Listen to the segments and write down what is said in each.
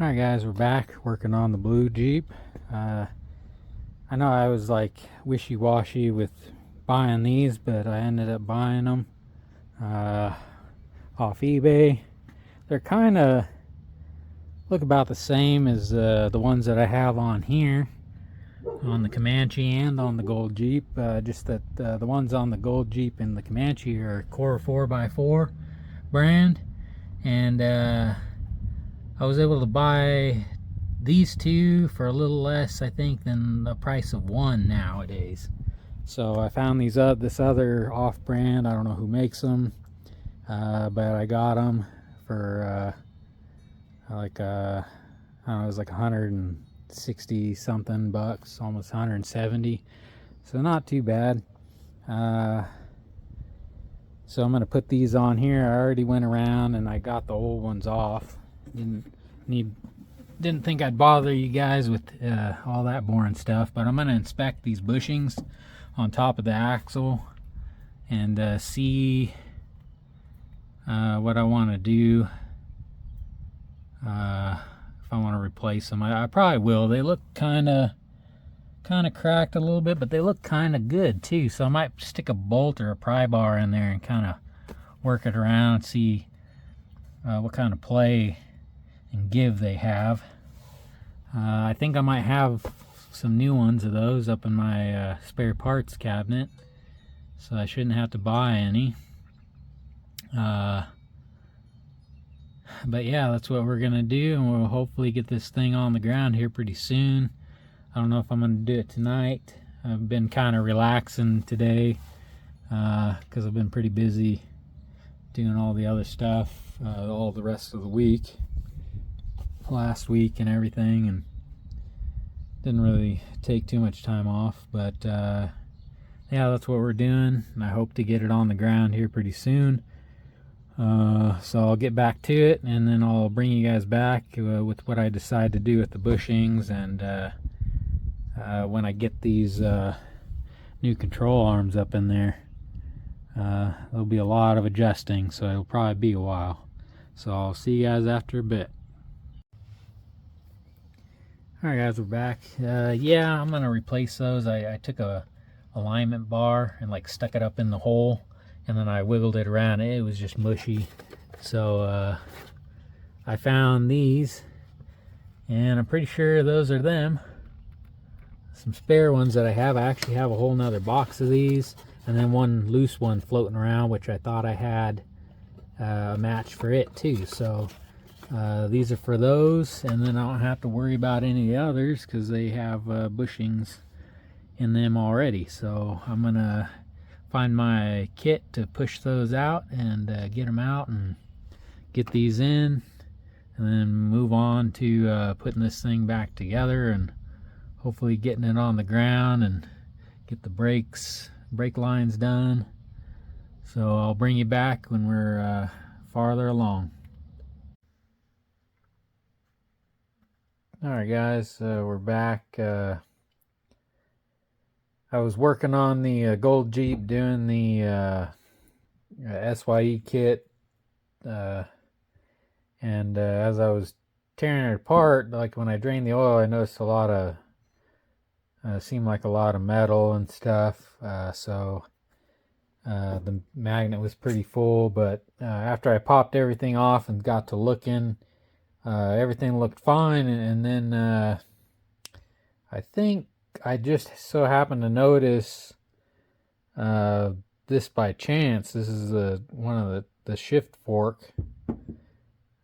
Alright guys, we're back working on the blue Jeep. I know I was like wishy-washy with buying these, but I ended up buying them off eBay. They're kind of look about the same as the ones that I have on here, on the Comanche and on the Gold Jeep. Just that the ones on the Gold Jeep and the Comanche are Core 4x4 brand, and I was able to buy these two for a little less, I think, than the price of one nowadays. So I found these this other off-brand. I don't know who makes them, but I got them for like I don't know, it was like 160 something bucks, almost 170. So not too bad. So I'm gonna put these on here. I already went around and I got the old ones off. Didn't think I'd bother you guys with all that boring stuff, but I'm gonna inspect these bushings on top of the axle and see what I want to do. If I want to replace them, I probably will. They look kind of cracked a little bit, but they look kind of good too. So I might stick a bolt or a pry bar in there and kind of work it around and see what kind of play and give they have. I think I might have some new ones of those up in my spare parts cabinet, so I shouldn't have to buy any. But yeah, that's what we're gonna do, and we'll hopefully get this thing on the ground here pretty soon. I don't know if I'm gonna do it tonight. I've been kind of relaxing today because I've been pretty busy doing all the other stuff all the rest of the week, last week and everything, and didn't really take too much time off. But yeah, that's what we're doing, and I hope to get it on the ground here pretty soon. So I'll get back to it, and then I'll bring you guys back with what I decide to do with the bushings, and when I get these new control arms up in there. There'll be a lot of adjusting, so it'll probably be a while. So I'll see you guys after a bit. Alright guys, we're back. Yeah, I'm gonna replace those. I took a alignment bar and like stuck it up in the hole, and then I wiggled it around. It was just mushy. So I found these, and I'm pretty sure those are them. Some spare ones that I have. I actually have a whole nother box of these, and then one loose one floating around, which I thought I had a match for it too. So these are for those, and then I don't have to worry about any of the others because they have bushings in them already. So I'm gonna find my kit to push those out and get them out and get these in, and then move on to putting this thing back together and hopefully getting it on the ground and get the brake lines done. So I'll bring you back when we're farther along. Alright guys, we're back. I was working on the Gold Jeep, doing the SYE kit, and as I was tearing it apart, like when I drained the oil, I noticed a lot of seemed like a lot of metal and stuff. So the magnet was pretty full, but after I popped everything off and got to looking, everything looked fine. And then I think I just so happened to notice this by chance. This is one of the shift fork,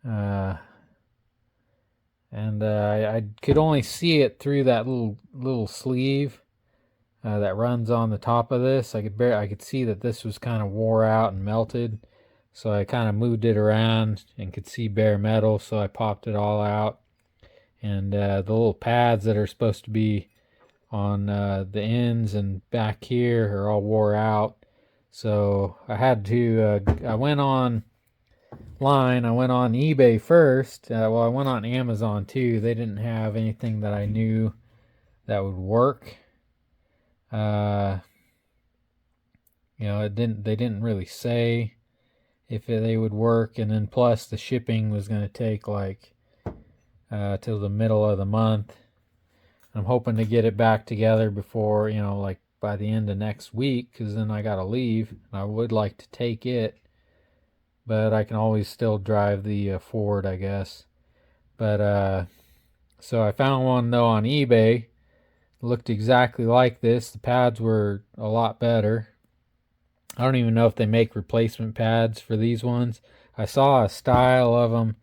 and I could only see it through that little sleeve that runs on the top of this. I could see that this was kind of wore out and melted, so I kind of moved it around and could see bare metal, so I popped it all out. And the little pads that are supposed to be on the ends and back here are all wore out, so I had to I went on eBay first. Well, I went on Amazon too. They didn't have anything that I knew that would work. They didn't really say if they would work, and then plus the shipping was going to take like till the middle of the month. I'm hoping to get it back together before, like by the end of next week, because then I gotta leave. I would like to take it, but I can always still drive the Ford, I guess. But so I found one though on eBay. It looked exactly like this. The pads were a lot better. I don't even know if they make replacement pads for these ones. I saw a style of them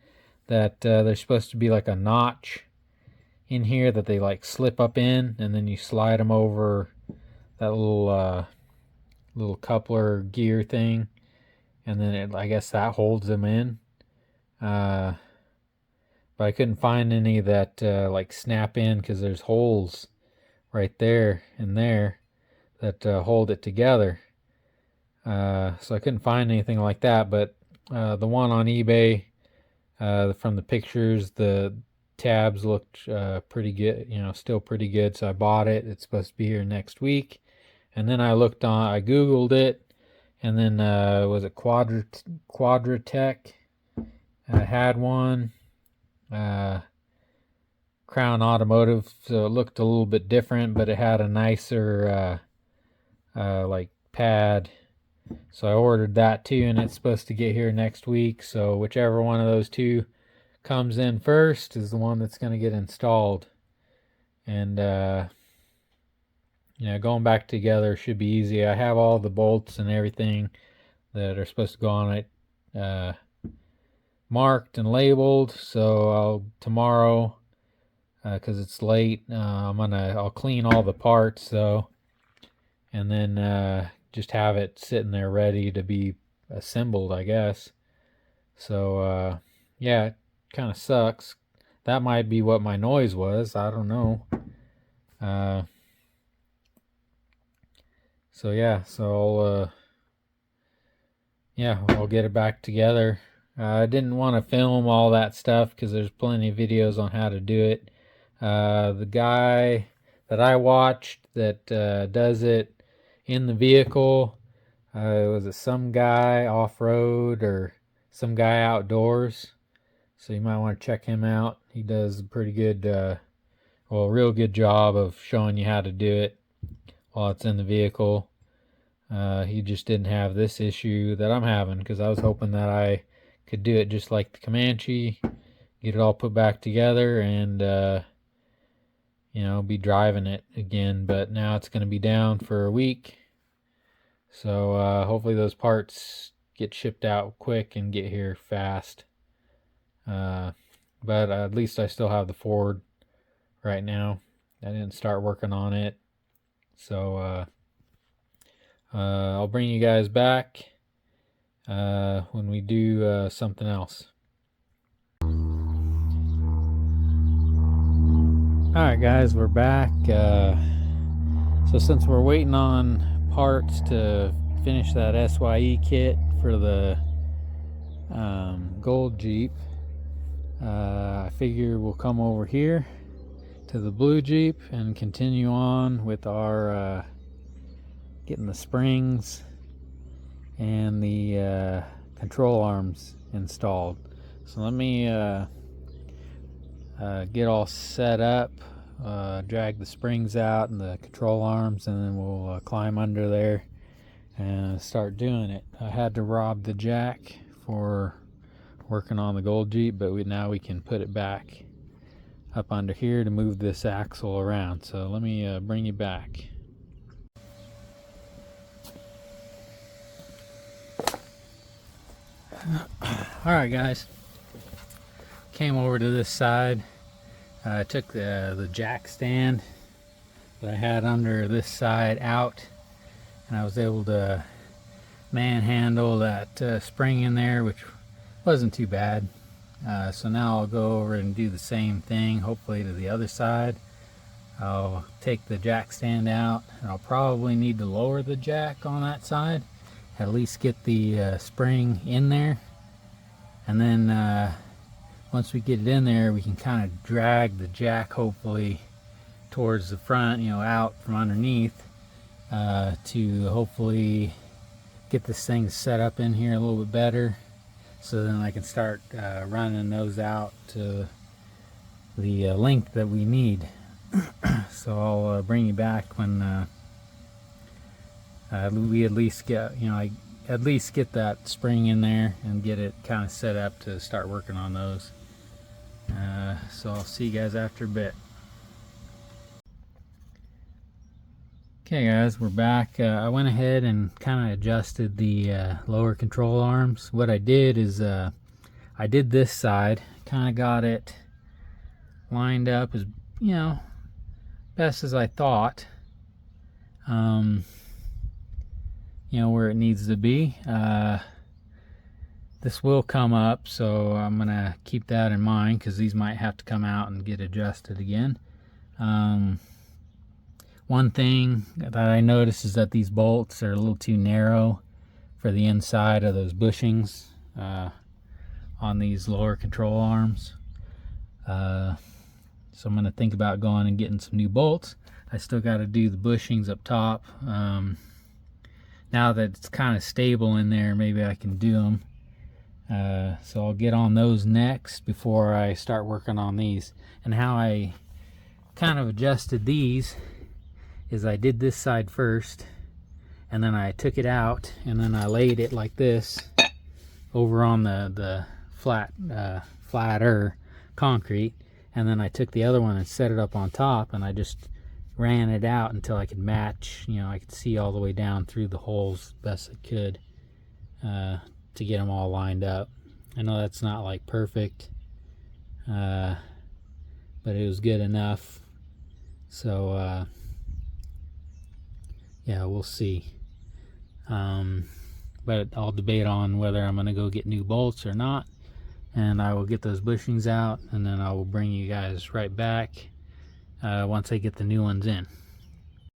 that they're supposed to be like a notch in here that they like slip up in, and then you slide them over that little coupler gear thing, and then I guess that holds them in. But I couldn't find any that like snap in, because there's holes right there and there that hold it together. So I couldn't find anything like that, but the one on eBay, from the pictures, the tabs looked pretty good, still pretty good. So I bought it. It's supposed to be here next week. And then I Googled it, and then was it Quadratec? I had one. Crown Automotive, so it looked a little bit different, but it had a nicer like pad. So I ordered that too, and it's supposed to get here next week. So whichever one of those two comes in first is the one that's going to get installed. And going back together should be easy. I have all the bolts and everything that are supposed to go on it marked and labeled. So tomorrow, because it's late, I'll clean all the parts though, and then just have it sitting there ready to be assembled, I guess. So yeah, it kind of sucks. That might be what my noise was. I don't know. So yeah, I'll get it back together. I didn't want to film all that stuff because there's plenty of videos on how to do it. The guy that I watched that does it in the vehicle, was it some guy off-road or some guy outdoors? So you might want to check him out. He does a pretty good, real good job of showing you how to do it while it's in the vehicle. He just didn't have this issue that I'm having, because I was hoping that I could do it just like the Comanche, get it all put back together, and be driving it again. But now it's going to be down for a week, so hopefully those parts get shipped out quick and get here fast. But at least I still have the Ford right now. I didn't start working on it, so I'll bring you guys back when we do something else. Alright guys, we're back. So since we're waiting on parts to finish that SYE kit for the gold Jeep, I figure we'll come over here to the blue Jeep and continue on with our getting the springs and the control arms installed. So let me get all set up, drag the springs out and the control arms, and then we'll climb under there and start doing it. I had to rob the jack for working on the gold Jeep, but now we can put it back up under here to move this axle around. So let me bring you back. Alright guys, came over to this side. I took the jack stand that I had under this side out, and I was able to manhandle that spring in there, which wasn't too bad. So now I'll go over and do the same thing, hopefully to the other side. I'll take the jack stand out, and I'll probably need to lower the jack on that side, at least get the spring in there, and then once we get it in there, we can kind of drag the jack hopefully towards the front, out from underneath, to hopefully get this thing set up in here a little bit better, so then I can start running those out to the length that we need. So I'll bring you back when we at least get, I at least get that spring in there and get it kind of set up to start working on those. So I'll see you guys after a bit. Okay guys, we're back. I went ahead and kind of adjusted the lower control arms. What I did is I did this side, kind of got it lined up as, best as I thought, where it needs to be. This will come up, so I'm gonna keep that in mind because these might have to come out and get adjusted again. One thing that I noticed is that these bolts are a little too narrow for the inside of those bushings on these lower control arms. So I'm going to think about going and getting some new bolts. I still got to do the bushings up top. Now that it's kind of stable in there, maybe I can do them. So I'll get on those next before I start working on these. And how I kind of adjusted these is I did this side first, and then I took it out, and then I laid it like this over on the flatter concrete, and then I took the other one and set it up on top, and I just ran it out until I could match, I could see all the way down through the holes best I could to get them all lined up. I know that's not like perfect, but it was good enough. So yeah, we'll see. But I'll debate on whether I'm going to go get new bolts or not, and I will get those bushings out, and then I will bring you guys right back once I get the new ones in.